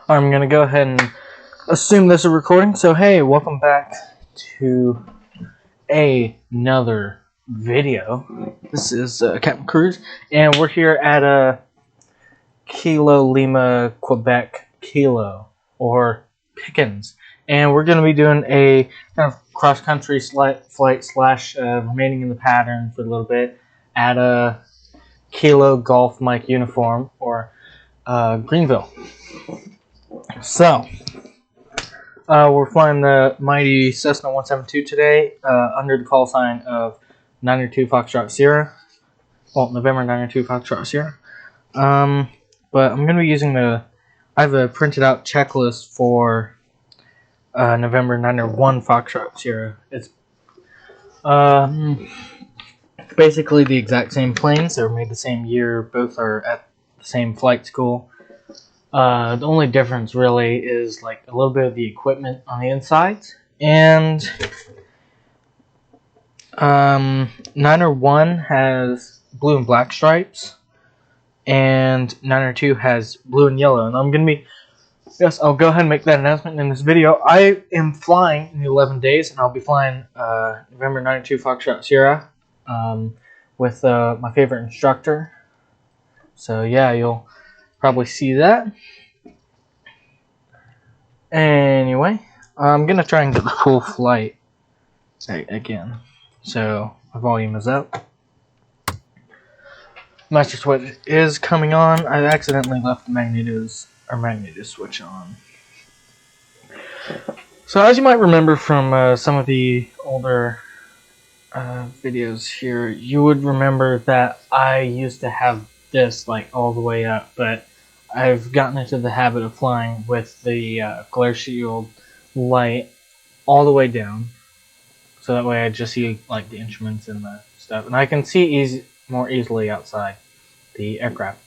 I'm gonna go ahead and assume this is a recording. So hey, welcome back to another video. This is Captain Cruz, and we're here at Kilo Lima Quebec Kilo, or Pickens, and we're gonna be doing a kind of cross-country flight slash remaining in the pattern for a little bit at a Kilo Golf Mike uniform, or Greenville. So, we're flying the mighty Cessna 172 today, under the call sign of 902 Foxtrot Sierra. Well, November 902 Foxtrot Sierra. But I'm going to be using I have a printed out checklist for November 901 Foxtrot Sierra. It's basically the exact same planes. They were made the same year. Both are at the same flight school. The only difference really is like a little bit of the equipment on the inside, and 901 has blue and black stripes, and 902 has blue and yellow. And I'll go ahead and make that announcement in this video. I am flying in 11 days, and I'll be flying November 902 Foxtrot Sierra with my favorite instructor. So yeah, you'll probably see that. Anyway, I'm gonna try and get the full flight again, so my volume is up. Master switch is coming on. I accidentally left the magneto switch on. So as you might remember from some of the older videos here, you would remember that I used to have this like all the way up, but I've gotten into the habit of flying with the glare shield light all the way down, so that way I just see like the instruments and the stuff, and I can see more easily outside the aircraft.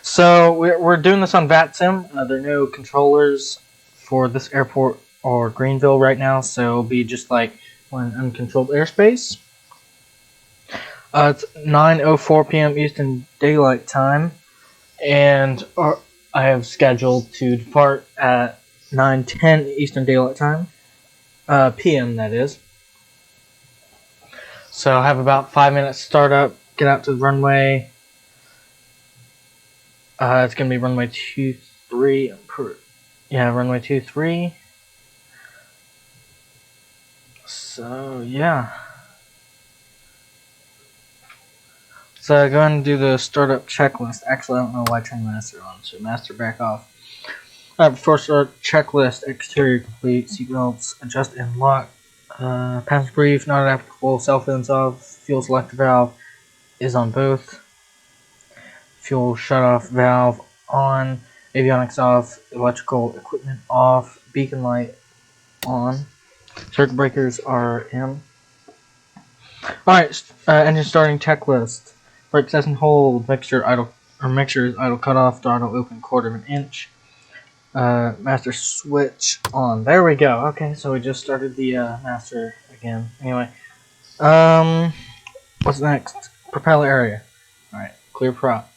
So we're doing this on Vatsim. There are no controllers for this airport or Greenville right now, so it'll be just like on uncontrolled airspace. It's 9:04 p.m. Eastern Daylight Time, and I have scheduled to depart at 9:10 Eastern Daylight Time, p.m. that is. So I have about 5 minutes to start up, get out to the runway. It's going to be runway 23. Runway 23. So yeah. So go ahead and do the startup checklist. Actually, I don't know why I turned master on, so master back off. Alright, before start, checklist, exterior complete, seatbelts, adjust and lock, passenger brief, not applicable, cell phones off, fuel selector valve is on both, fuel shut off valve on, avionics off, electrical equipment off, beacon light on, circuit breakers are in. Alright, engine starting checklist. Brake test and hold, mixture is idle cutoff, throttle open 1/4 of an inch. Master switch on. There we go. Okay, so we just started the master again. Anyway, what's next? Propeller area. Alright, clear prop.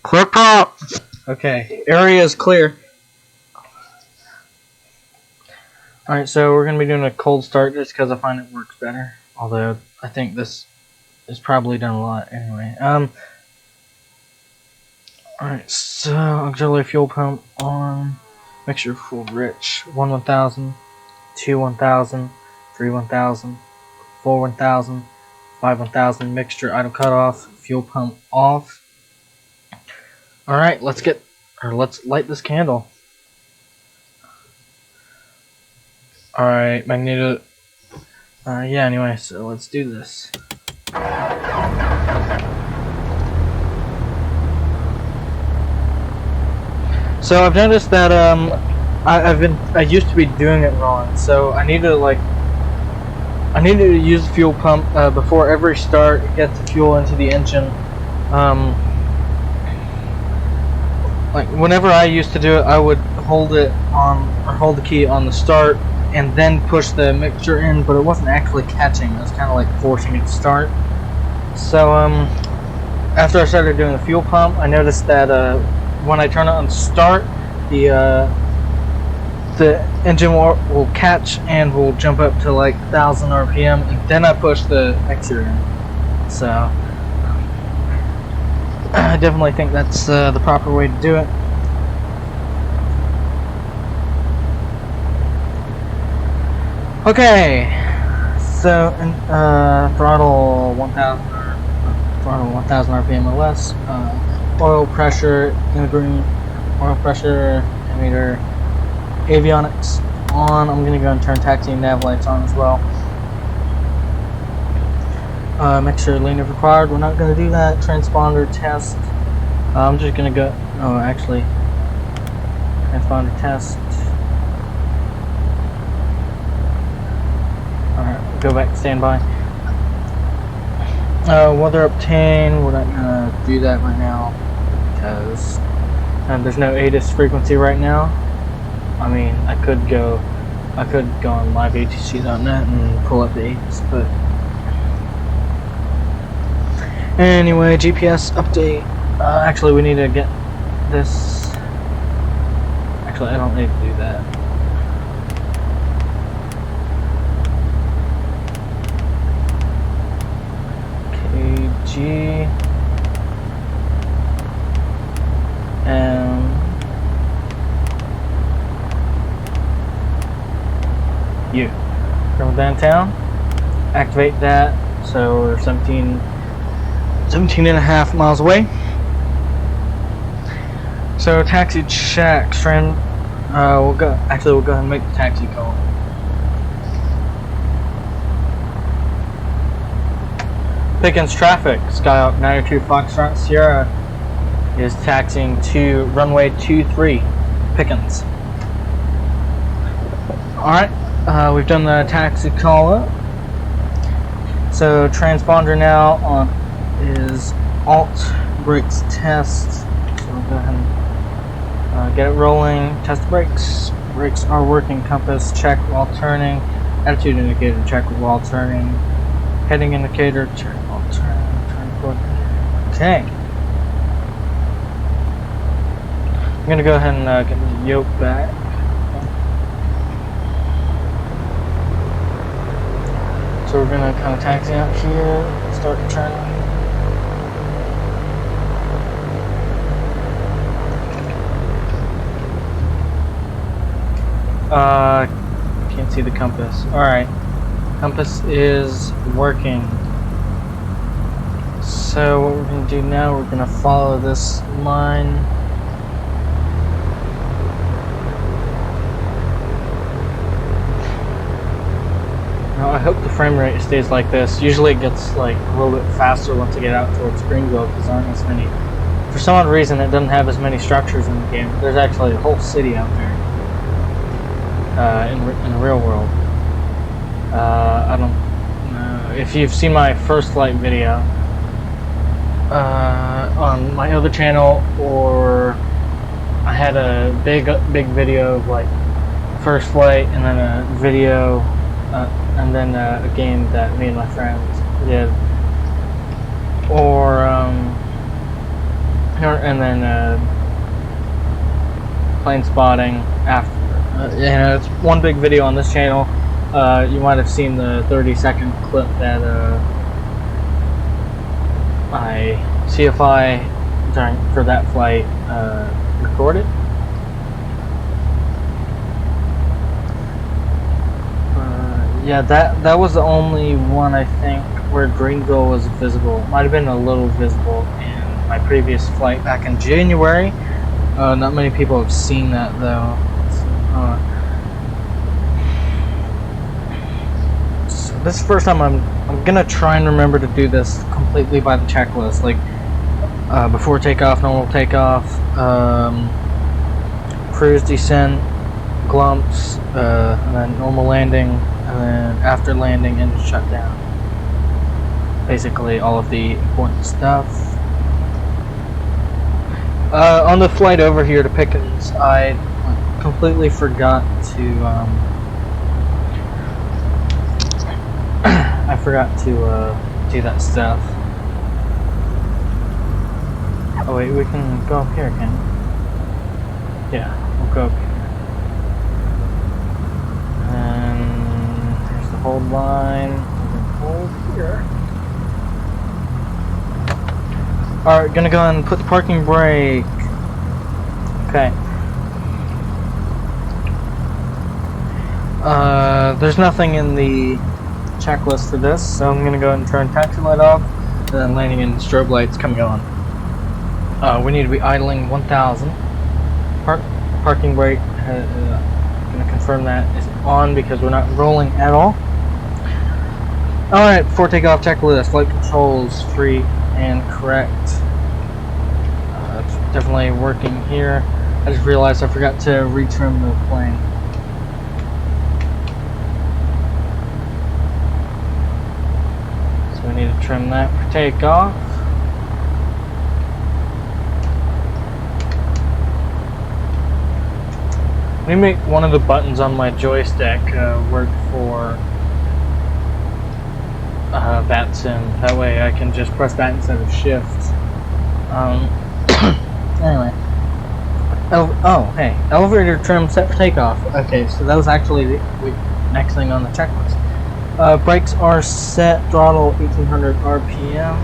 Clear prop! Okay, area is clear. Alright, so we're going to be doing a cold start just because I find it works better. Although, I think this is probably done a lot anyway. Alright, so auxiliary fuel pump on. Mixture full rich. 1 1000, 2 1000, 3 1000, 4 1000, 5 1000. Mixture idle cutoff. Fuel pump off. Alright, let's light this candle. Alright, magneto. Anyway, so let's do this. So I've noticed that I used to be doing it wrong. So I need to use the fuel pump before every start, get the fuel into the engine. Like whenever I used to do it, I would hold the key on the start and then push the mixture in, but it wasn't actually catching. It was kind of like forcing it to start. So after I started doing the fuel pump, I noticed that when I turn it on start, the engine will catch and will jump up to like 1,000 RPM, and then I push the mixer in. So I definitely think that's the proper way to do it. Okay, so throttle 1,000 RPM or less. Oil pressure in the green. Oil pressure indicator. Avionics on. I'm gonna go and turn taxi and nav lights on as well. Make sure lean if required. We're not gonna do that. Transponder test. I'm just gonna go. Oh, actually, transponder test. Alright, go back to standby. Weather obtain. We're not gonna do that right now because there's no ATIS frequency right now. I mean, I could go on liveatc.net and pull up the ATIS, but anyway, GPS update. Actually, we need to get this. Actually, I don't need to do that. KGMU from downtown. Activate that. So we're 17 and a half miles away. So taxi check. We'll go ahead and make the taxi call. Pickens traffic. Skyhawk 92 Foxtrot Sierra is taxiing to runway 23 Pickens. Alright, we've done the taxi call up. So transponder now on is alt brakes test. So we'll go ahead and get it rolling. Test brakes. Brakes are working. Compass check while turning. Attitude indicator check while turning. Heading indicator check while turning. Turn forward. Okay. I'm gonna go ahead and get the yoke back. So we're gonna kind of taxi out here, start turning. Can't see the compass. Alright. Compass is working. So what we're gonna do now, we're gonna follow this line. Now I hope the frame rate stays like this. Usually it gets like a little bit faster once I get out towards Greenville because there aren't as many. For some odd reason, it doesn't have as many structures in the game. There's actually a whole city out there in the real world. I don't know if you've seen my first flight video on my other channel, or I had a big video of like first flight, and then a video, and then a game that me and my friends did, and then plane spotting after. It's one big video on this channel. You might have seen the 30-second clip that I CFI for that flight recorded. Yeah, that was the only one I think where Greenville was visible. Might have been a little visible in my previous flight back in January. Not many people have seen that though. So this is the first time I'm gonna try and remember to do this completely by the checklist, like before takeoff, normal takeoff, cruise descent, glumps, and then normal landing, and then after landing, engine shutdown. Basically all of the important stuff. On the flight over here to Pickens, I completely forgot to do that stuff. Oh wait, we can go up here again. Yeah, we'll go up here. And here's the hold line. Hold here. Alright, gonna go and put the parking brake. Okay. There's nothing in the checklist for this, so I'm gonna go ahead and turn taxi light off, and then landing in strobe lights coming on. We need to be idling 1,000. Parking brake, gonna confirm that is on because we're not rolling at all. Alright, before takeoff checklist, flight controls free and correct. It's definitely working here. I just realized I forgot to retrim the plane. So we need to trim that for takeoff. Let me make one of the buttons on my joystick work for Vatsim. That way I can just press that instead of shift. Anyway. Oh, hey. Elevator trim set for takeoff. Okay, so that was actually the next thing on the checklist. Brakes are set, throttle 1800 RPM.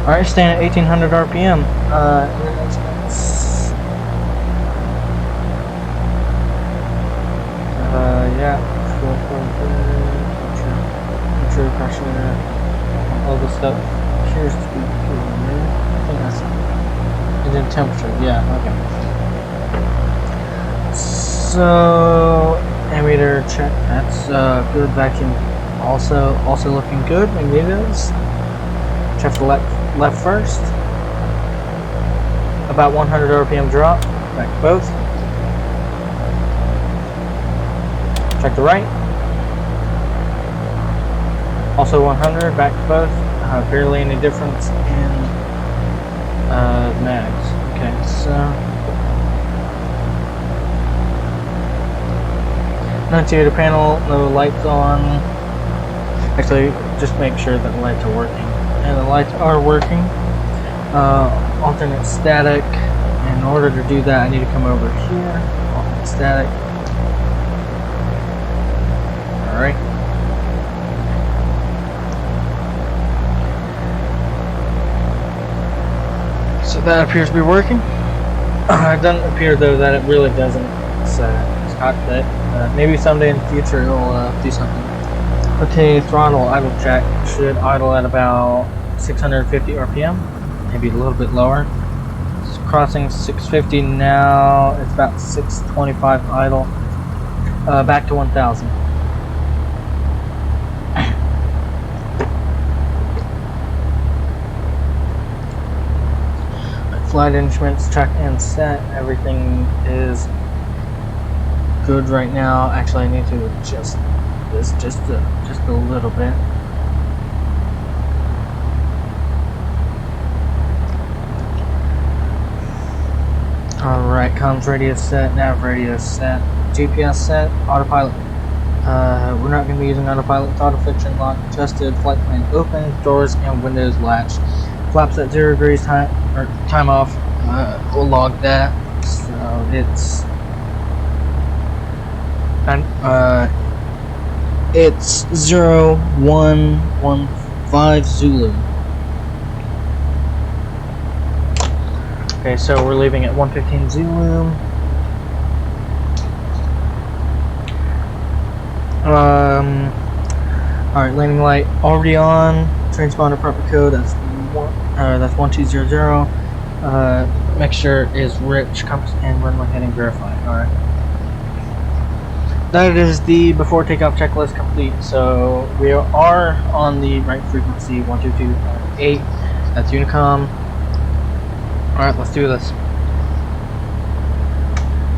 Alright, staying at 1800 RPM. Yeah. Fuel pressure. All this stuff appears to be good. I think that's it. And temperature. Yeah. Okay. So ammeter check. That's good. Vacuum also looking good. Magneto's. Check the left first. About 100 RPM drop. Back to both. Check the right. Also 100. Back to both. Barely any difference in mags. Okay, so 98 panel, no lights on. Actually, just make sure that the lights are working. And the lights are working. Alternate static. In order to do that, I need to come over here. Alternate static. Alright. So that appears to be working. It doesn't appear though that it really doesn't. It's cockpit. Maybe someday in the future it'll do something. Okay, throttle idle check. Should idle at about 650 RPM, maybe a little bit lower. It's crossing 650 now. It's about 625 idle. Back to 1,000. Flight instruments check and set. Everything is good right now. Actually, I need to adjust this just a little bit. Alright, comms radio set, nav radio set, GPS set, autopilot. We're not going to be using autopilot. Auto friction lock adjusted, flight plan open, doors and windows latched. Flaps at 0 degrees time off. We'll log that. So it's it's 0115 Zulu. Okay, so we're leaving at 115 Zulu. Alright, landing light already on. Transponder proper code, that's 1200. Mixture is rich, compass and runway heading verified. Alright. That is the before takeoff checklist complete. So we are on the right frequency, 122.8. That's Unicom. Alright, let's do this.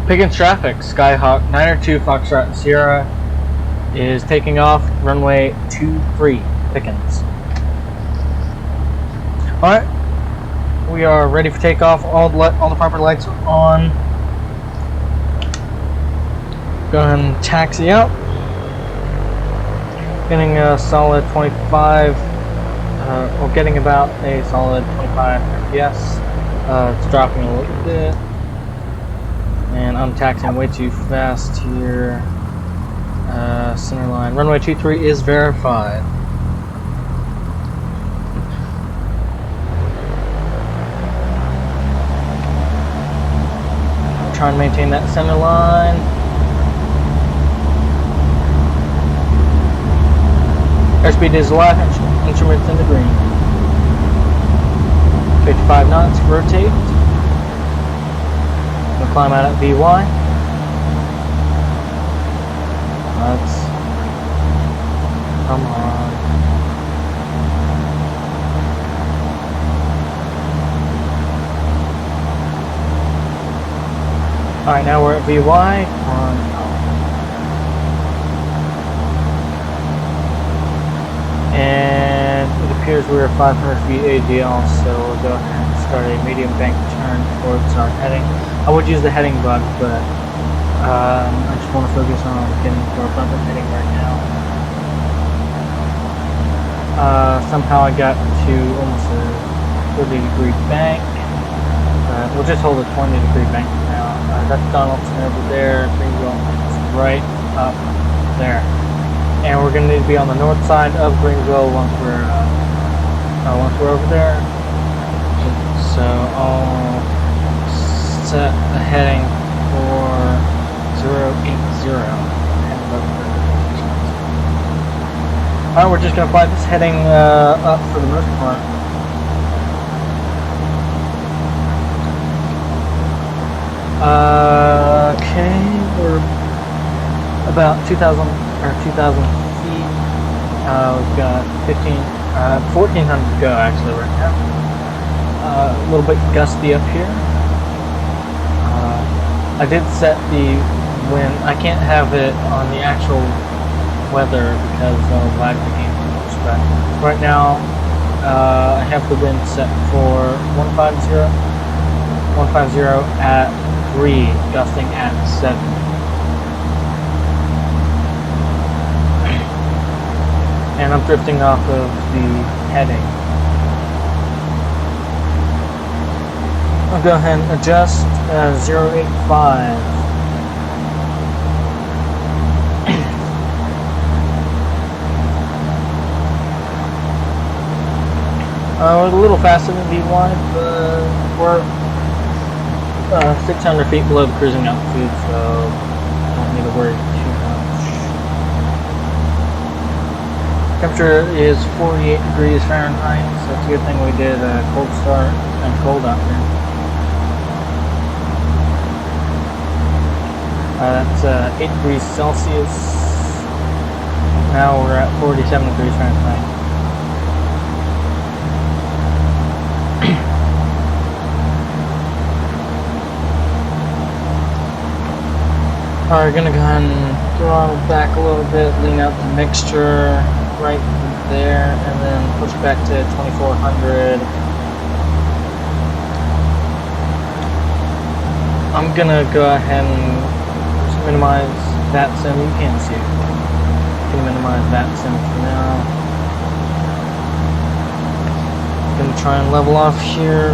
Pickens traffic, Skyhawk 902 Foxtrot Sierra is taking off, runway 23, Pickens. Alright, we are ready for takeoff, all the proper lights are on. Go ahead and taxi out. Getting a solid 25 We're getting about a solid 25 FPS. It's dropping a little bit, and I'm taxiing way too fast here. Center line. Runway 23 is verified. Try and maintain that center line. Airspeed is live, instruments in the green. 55 knots, rotate. We'll climb out at VY. Come on. Alright, now we're at VY. And it appears we're at 500 feet ADL, so we'll go ahead and start a medium bank turn towards our heading. I would use the heading bug, but I just want to focus on getting to our bumper heading right now. Somehow I got to almost a 30-degree bank. We'll just hold a 20-degree bank for now. That's Donaldson over there. Greenville is right up there. And we're going to need to be on the north side of Greenville once we're over there. So I'll set a heading for 080. Alright, we're just going to fly this heading up for the most part. Okay, we're about 2,000 feet. We've got 1,400 to go actually right now. A little bit gusty up here. I did set the wind. I can't have it on the actual weather because I'll lag the game too much. But right now, I have the wind set for 150 at 3, gusting at 7. And I'm drifting off of the heading. I'll go ahead and adjust 085. We're a little faster than V1, but we're 600 feet below the cruising altitude, so don't need to worry too much. Temperature is 48 degrees Fahrenheit, so it's a good thing we did a cold start and cold out here. That's 8 degrees Celsius. Now we're at 47 degrees Fahrenheit. Alright, we're gonna go ahead and throttle back a little bit, lean out the mixture right there, and then push back to 2400. I'm gonna go ahead and just minimize Vatsim. You can't see it. I'm gonna minimize Vatsim for now. I'm gonna try and level off here.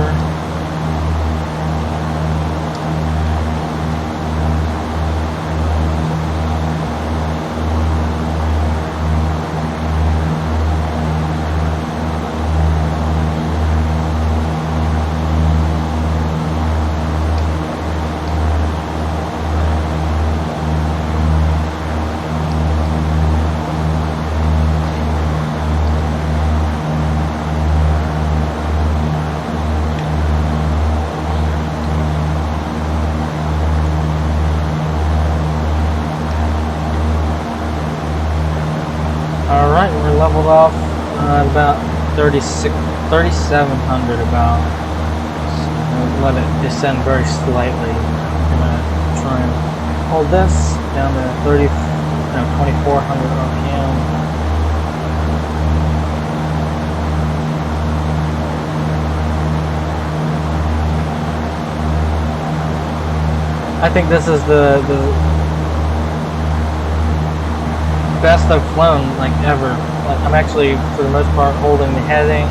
Alright, we're leveled off about 3,700 about. So let it descend very slightly. I'm going to try and hold this down to 2,400 RPM. I think this is the best I've flown like ever I'm actually, for the most part, holding the heading,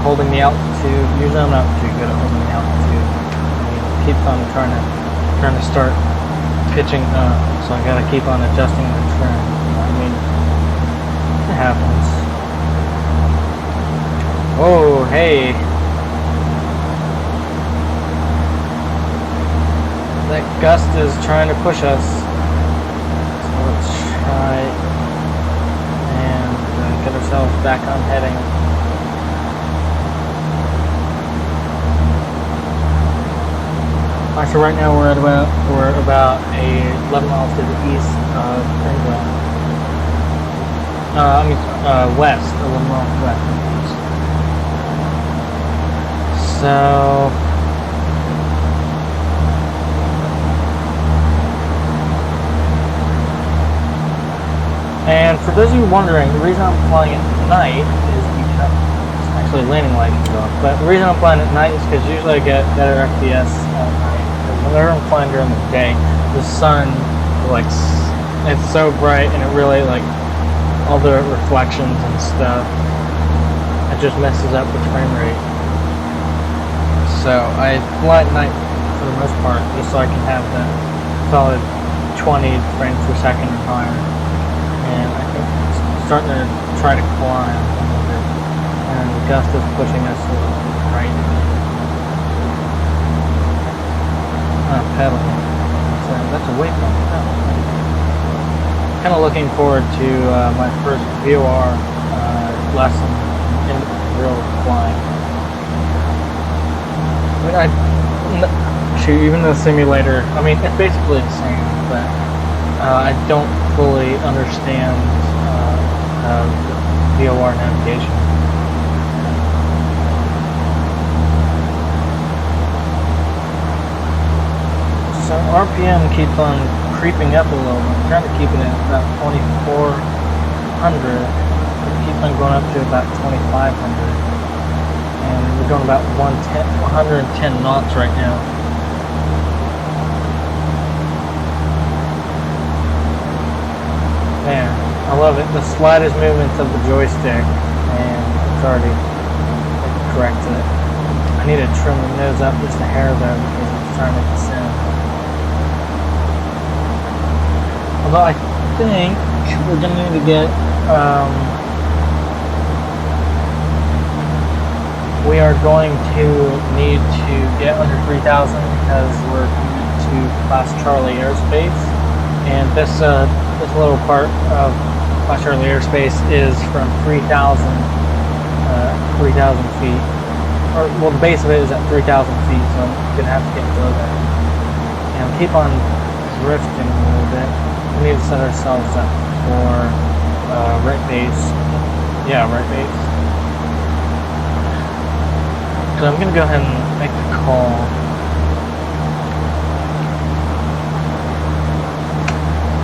holding the altitude. Usually I'm not too good at holding the altitude. It keeps on trying to start pitching up, so I gotta keep on adjusting the trim. I mean, it happens. Oh, hey. That gust is trying to push us. So let's try and get ourselves back on heading. Actually, right now we're about 11 miles to the east of Greenville. West, 11 miles west of the east. So, and for those of you wondering, the reason I'm flying at night is because it's actually landing light is off. But the reason I'm flying at night is because usually I get better FPS at night. Whenever I'm flying during the day, the sun, like, it's so bright and it really, like, all the reflections and stuff, it just messes up the frame rate. So I fly at night for the most part, just so I can have that solid 20 frames per second or higher. And I think it's starting to try to climb a little bit, and the gust is pushing us to the right. Pedaling. That's a waypoint. Kind of looking forward to my first VOR lesson in real flying. I mean, shoot, even the simulator, I mean, it's basically the same, but I don't fully understand VOR navigation. So RPM keeps on creeping up a little bit. I'm trying to keep it at about 2,400. It keeps on going up to about 2,500. And we're going about 110 knots right now. Man, I love it. The slightest movements of the joystick, and it's already correcting it. I need to trim the nose up just a hair though, because it's trying to descend. Although I think we're going to need to get, we are going to need to get under 3,000 because we're coming to Class Charlie airspace, and this little part of Class Charlie airspace is from 3,000 feet, or well, the base of it is at 3,000 feet, so I'm going to have to get below that. And keep on drifting a little bit. We need to set ourselves up for right base. Yeah, right base. So I'm going to go ahead and make the call.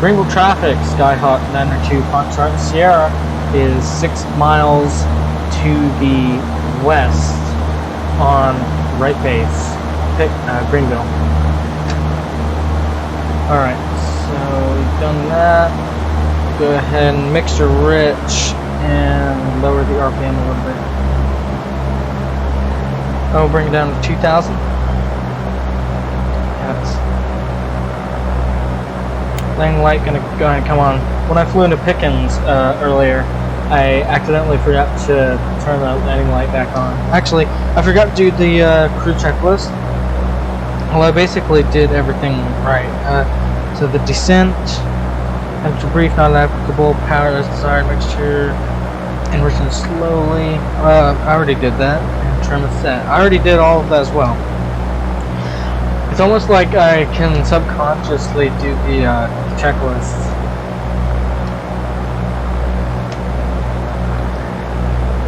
Greenville traffic, Skyhawk 902 Foxtrot Sierra is 6 miles to the west on right base, Greenville. Alright. So we've done that. Go ahead and mixture rich and lower the RPM a little bit. Oh, bring it down to 2,000. That's landing light gonna go ahead and come on. When I flew into Pickens earlier, I accidentally forgot to turn the landing light back on. Actually, I forgot to do the crew checklist. Well, I basically did everything right. So the descent, temperature brief, not applicable, power as desired, mixture, enriching slowly. I already did that. And trim is set. I already did all of that as well. It's almost like I can subconsciously do the checklist.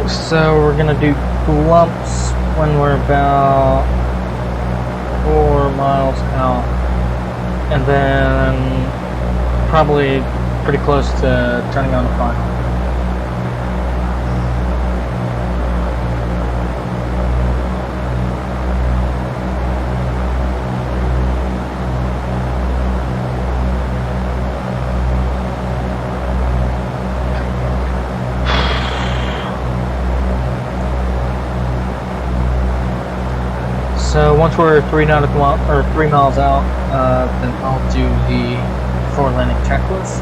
So we're gonna do glumps when we're about 4 miles out. And then probably pretty close to turning on the final. So once we're 3 miles out, then I'll do the before landing checklist.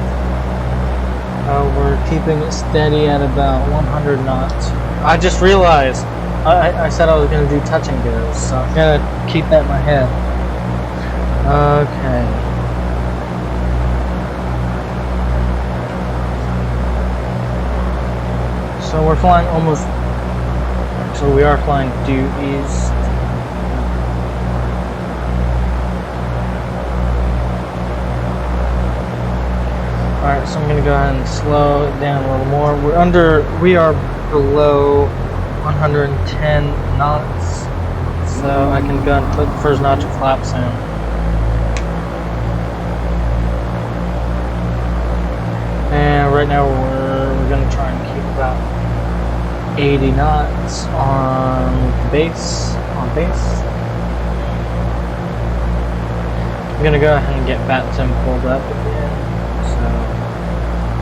We're keeping it steady at about 100 knots. I just realized I said I was going to do touch and goes, so I'm going to keep that in my head. Okay. So we're flying almost, actually we are flying due east. Alright, so I'm going to go ahead and slow it down a little more. We are below 110 knots, so I can go and put the first notch of flaps in. And right now we're going to try and keep about 80 knots on base. I'm going to go ahead and get Vatsim pulled up again.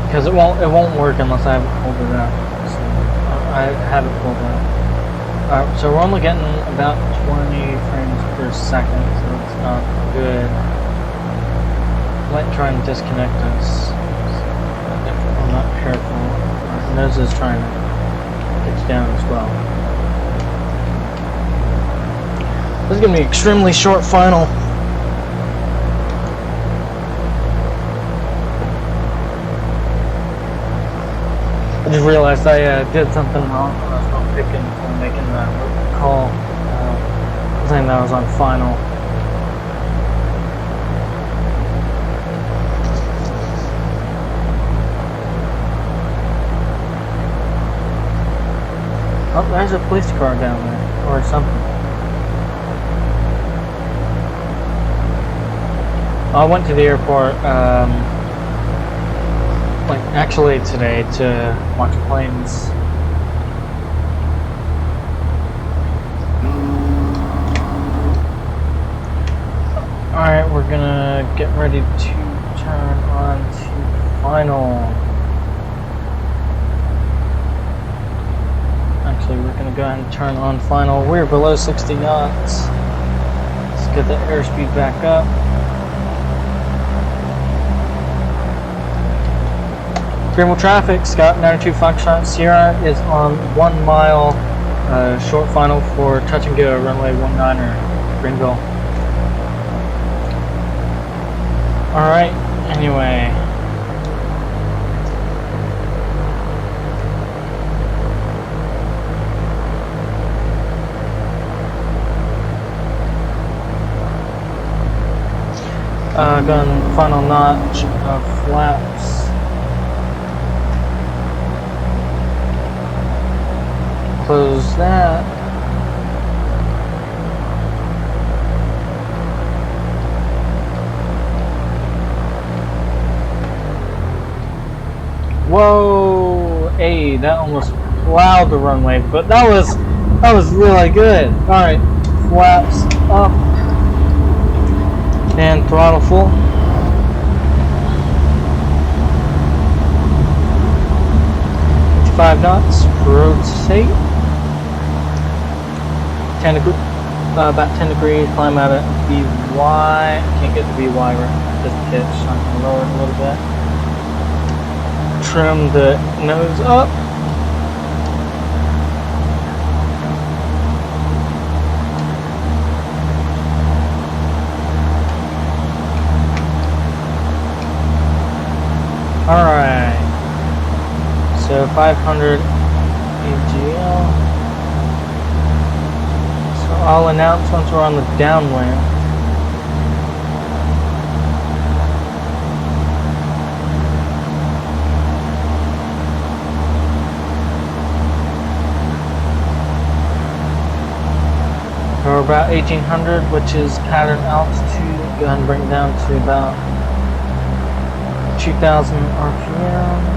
Because it won't work unless I haven't pulled it up. So I haven't pulled it up. Alright, so we're only getting about 20 frames per second, so it's not good. I might try and disconnect us if I'm not careful. Our nose is trying to pitch down as well. This is going to be an extremely short final. I just realized I did something wrong when I was not picking or making that call, saying that I was on final. Oh, there's a police car down there, or something. I went to the airport, actually today to watch planes. Alright, we're gonna get ready to turn on to final. Actually, we're gonna go ahead and turn on final. We're below 60 knots. Let's get the airspeed back up. Greenville traffic, Scott 92 Foxtrot Sierra is on 1 mile short final for touch and go, runway 19er, Greenville. Alright, anyway. Gun final notch of flaps. Close that. Whoa! Hey, that almost plowed the runway, but that was really good. All right, flaps up and throttle full. Five knots. Rotate. 10 degrees. About 10 degrees. Climb out at VY. Can't get to VY right at this pitch. So I'm gonna lower it a little bit. Trim the nose up. All right. So 500 AGL. So I'll announce once we're on the downwind. So we're about 1800, which is pattern altitude. Go ahead and bring it down to about 2000 RPM.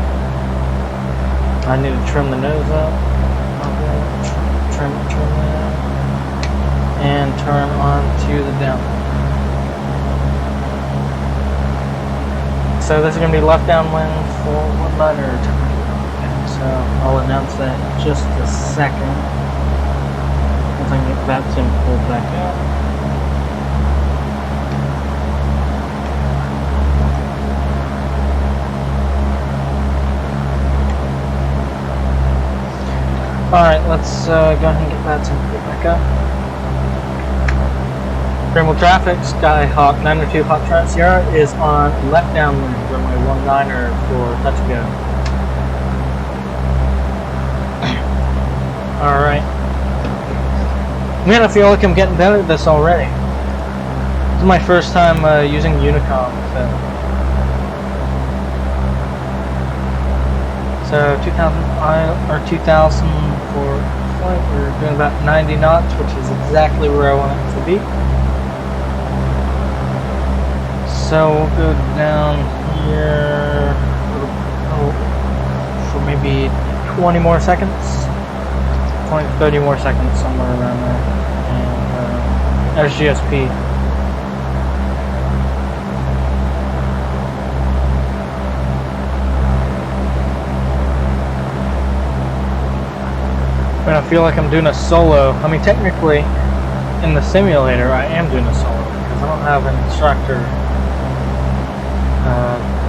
I need to trim the nose up. Okay. Trim that. And turn on to the downwind. So this is going to be left downwind for 19er. Okay, so I'll announce that in just a second. Once I get Vatsim pulled back out. Alright, let's go ahead and get Vatsim pulled back up. Greenville traffic, Skyhawk 902 Foxtrot Sierra is on left downwind, runway 19er for touch and go. Alright. Man, I feel like I'm getting better at this already. This is my first time using Unicom, so 2000 for flight, we're doing about 90 knots, which is exactly where I want it to be. So we'll go down here for maybe 20 more seconds. 20 to 30 more seconds, somewhere around there. And there's GSP. When I feel like I'm doing a solo, I mean technically in the simulator I am doing a solo because I don't have an instructor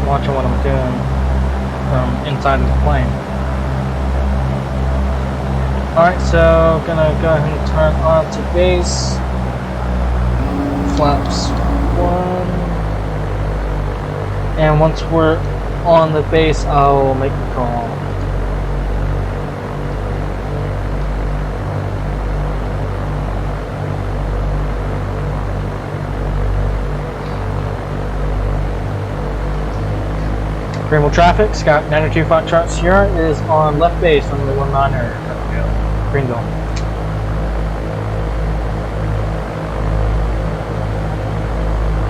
watching what I'm doing from inside of the plane. Alright, so gonna go ahead and turn on to base. Flaps 1. And once we're on the base, I'll make the call. Greenville traffic, Scott 92 Foxtrot Sierra is on left base on the 19er. Greenville.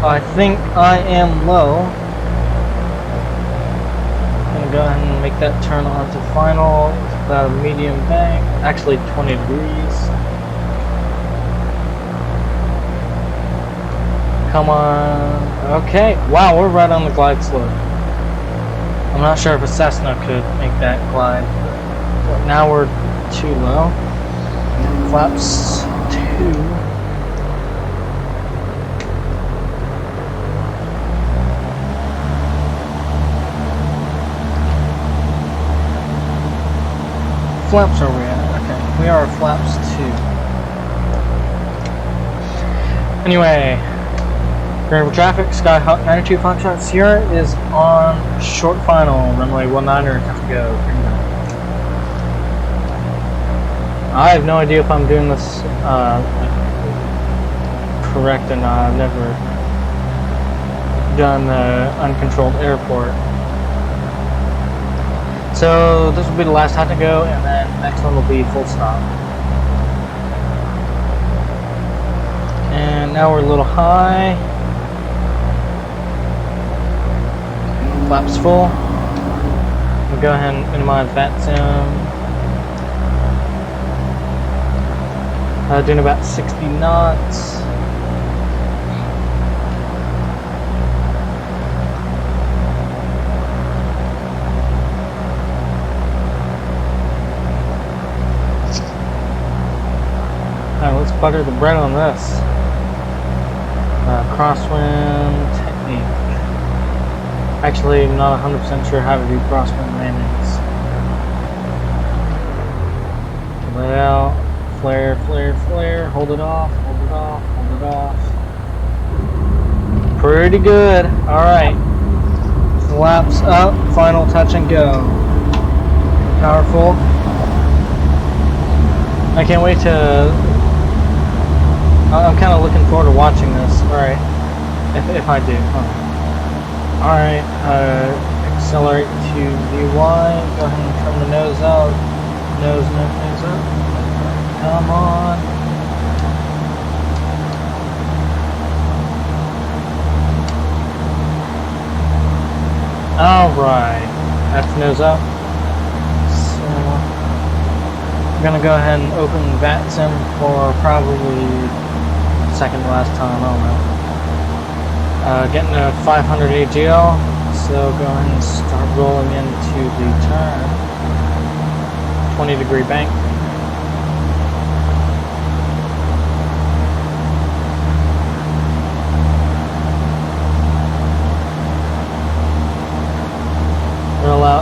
I think I am low. I'm gonna go ahead and make that turn on to final. It's about a medium bank, actually 20 degrees. Come on. Okay, wow, we're right on the glide slope. I'm not sure if a Cessna could make that glide, but now we're too low. Flaps 2. Flaps are we at? Okay, we are at flaps 2. Anyway. Greenville traffic, Skyhawk 92 Foxtrot Sierra is on short final, runway 19er, time to go. I have no idea if I'm doing this correct or not. I've never done uncontrolled airport. So this will be the last time to go, and then the next one will be full stop. And now we're a little high. Flaps full. We'll go ahead and minimize Vatsim. Doing about 60 knots. Alright, let's butter the bread on this. Crosswind technique. Actually, I'm not 100% sure how to do crosswind landings. Let out, flare, flare, flare, hold it off, hold it off, hold it off. Pretty good. Alright. Flaps up, final touch and go. Powerful. I can't wait to... I'm kind of looking forward to watching this. Alright. If I do. Huh. Alright, accelerate to VY, go ahead and turn the nose out, nose up, come on. Alright, that's nose up. So, we're gonna go ahead and open Vatsim for probably second to last time, I don't know. Getting a 500 AGL, so go ahead and start rolling into the turn. 20 degree bank.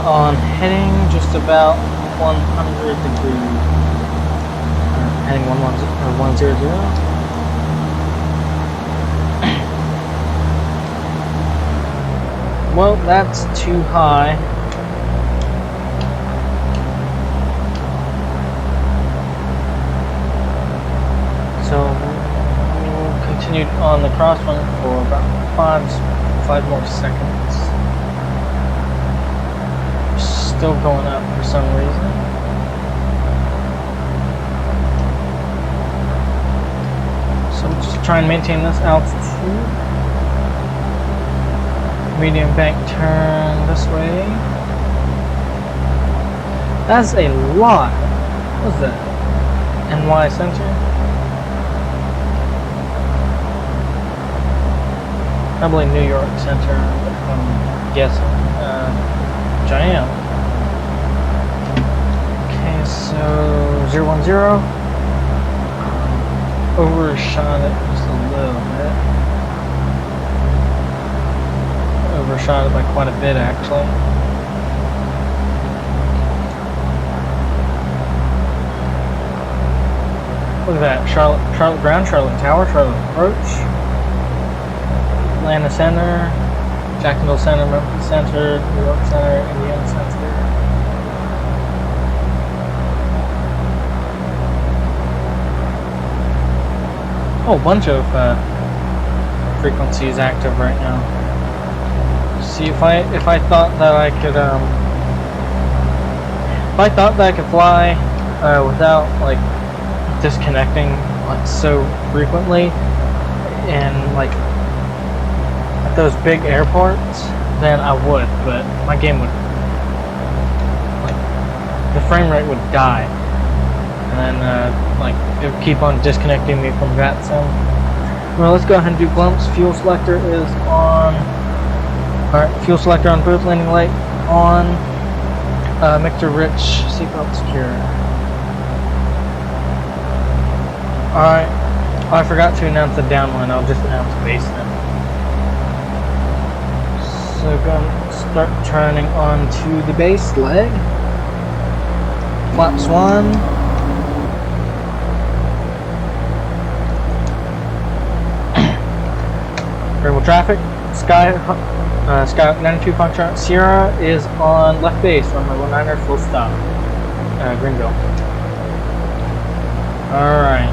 on heading just about 100 degrees. Heading 100. Well, that's too high. So we'll continue on the crosswind for about 5 more seconds. Still going up for some reason. So we'll just try and maintain this altitude. Medium bank turn this way. That's a lot. What's that? NY Center? Probably New York Center, I'm guessing. Which I am. Okay, so 010. Overshot it just a little bit. Overshot it by quite a bit, actually. Look at that. Charlotte Ground, Charlotte Tower, Charlotte Approach, Atlanta Center, Jacksonville Center, Memphis Center, New York Center, Indiana Center. Oh, a bunch of frequencies active right now. See, if I thought that I could fly without like disconnecting like so frequently and like at those big airports, then I would, but my game would, like, the frame rate would die, and then like it would keep on disconnecting me from Vatsim. Well, let's go ahead and do bumps. Fuel selector is on. Alright, fuel selector on booth, landing light on, mixer rich, seatbelt secure. Alright, I forgot to announce the downwind, I'll just announce base then. So go and start turning onto the base leg. Flaps 1. Variable traffic, Sky 92 Foxtrot Sierra is on left base, runway 19er, full stop, Greenville. Alright.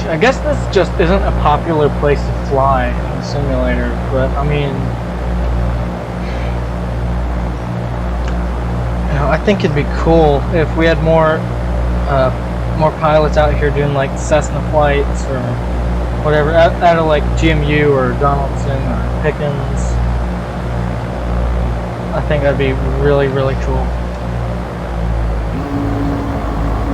I guess this just isn't a popular place to fly in the simulator, but I mean, I think it'd be cool if we had more pilots out here doing like Cessna flights or whatever, out of like GMU or Donaldson or Pickens. I think that'd be really, really cool.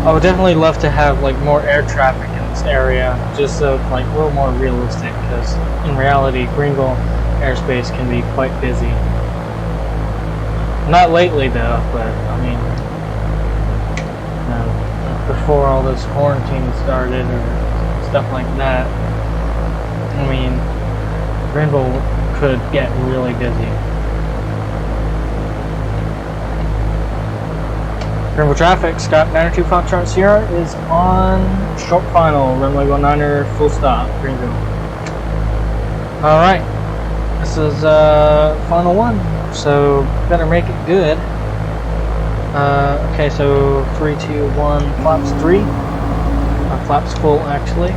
I would definitely love to have like more air traffic in this area, just so it's like a little more realistic, because in reality Greenville airspace can be quite busy. Not lately though, but I mean, before all this quarantine started or stuff like that, I mean, Greenville could get really busy. Greenville traffic, Scott 92 Foxtrot Sierra is on short final, runway 19er, full stop, Greenville. Alright, this is final one, so better make it good. Okay, so 3, 2, 1, flaps 3. Flaps full actually.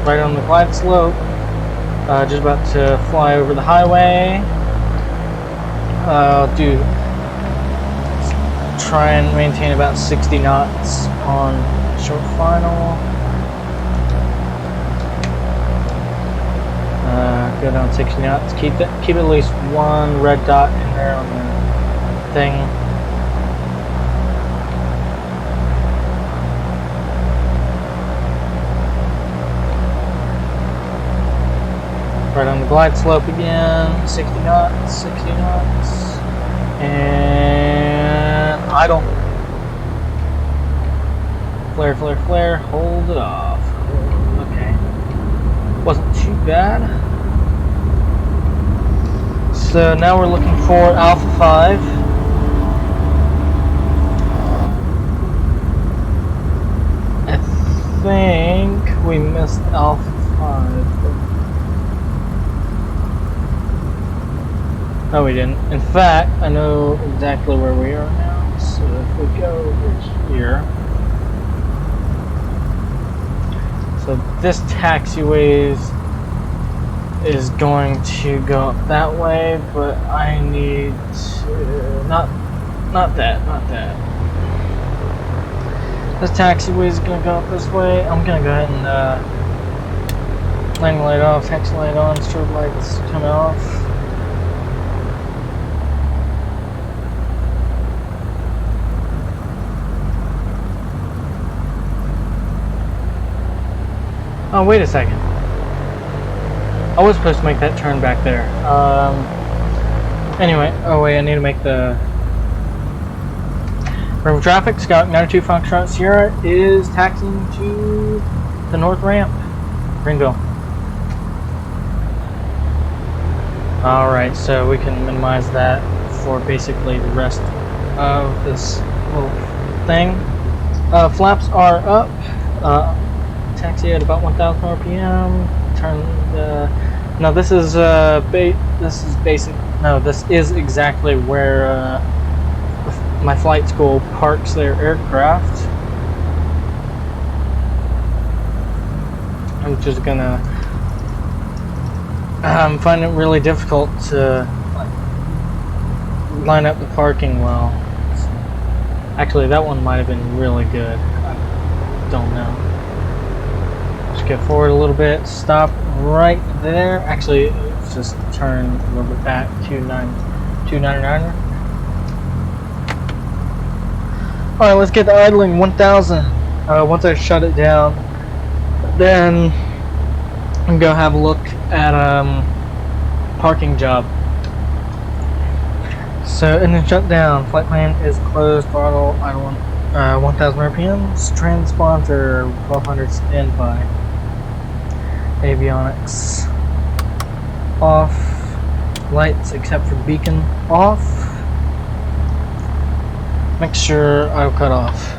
Right on the glide slope. Just about to fly over the highway. I'll try and maintain about 60 knots on short final. Go down 60 knots. Keep at least one red dot in there on the thing. Right on the glide slope again, 60 knots, and idle. Flare, flare, flare. Hold it off. Okay. Wasn't too bad. So now we're looking for Alpha 5. I think we missed Alpha 5. No, we didn't. In fact, I know exactly where we are now. So if we go over here. So this taxiway is going to go up that way, but I need to not that. This taxiway is gonna go up this way. I'm gonna go ahead and landing light off, taxi light on, strobe lights turn off. Oh, wait a second. I was supposed to make that turn back there. Anyway, oh wait, I need to make the... Remember traffic, Scout 92 Foxtrot Sierra is taxiing to the north ramp. Greenville. Alright, so we can minimize that for basically the rest of this little thing. Flaps are up. Taxi at about 1,000 RPM. Turn the... No, this is basic. No, this is exactly where my flight school parks their aircraft. I'm just gonna find it really difficult to line up the parking well. Actually, that one might have been really good. I don't know. Just get forward a little bit. Stop right there. Actually, let's just turn a little bit back. 299er. Alright, let's get the idling 1000. Once I shut it down, then I'm gonna have a look at parking job. So, and then shut down. Flight plan is closed. Throttle idle 1000 RPMs. Transponder 1200 standby. Avionics off. Lights except for beacon off. Make sure I'll cut off.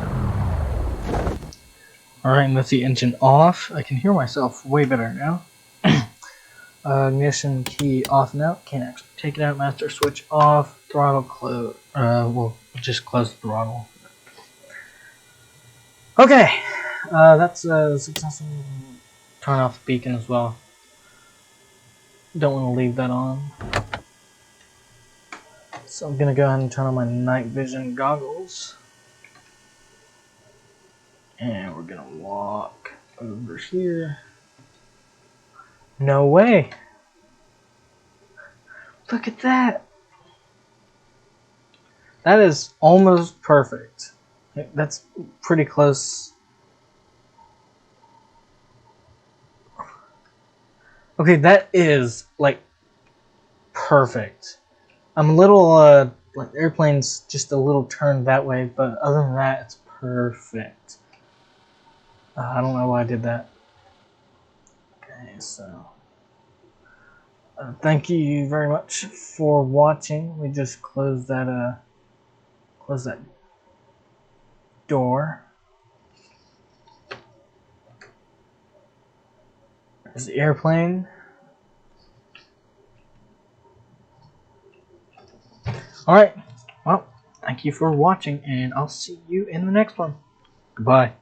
Alright, and that's the engine off. I can hear myself way better now. Ignition key off now. Can't actually take it out. Master switch off. Throttle close. We'll just close the throttle. Okay, that's successful. Turn off the beacon as well. Don't want to leave that on. So I'm gonna go ahead and turn on my night vision goggles. And we're gonna walk over here. No way! Look at that! That is almost perfect. That's pretty close. Okay, that is like perfect. I'm a little like the airplane's just a little turned that way, but other than that, it's perfect. I don't know why I did that. Okay, so thank you very much for watching. We just closed that door. There's the airplane. Alright, well, thank you for watching, and I'll see you in the next one. Goodbye.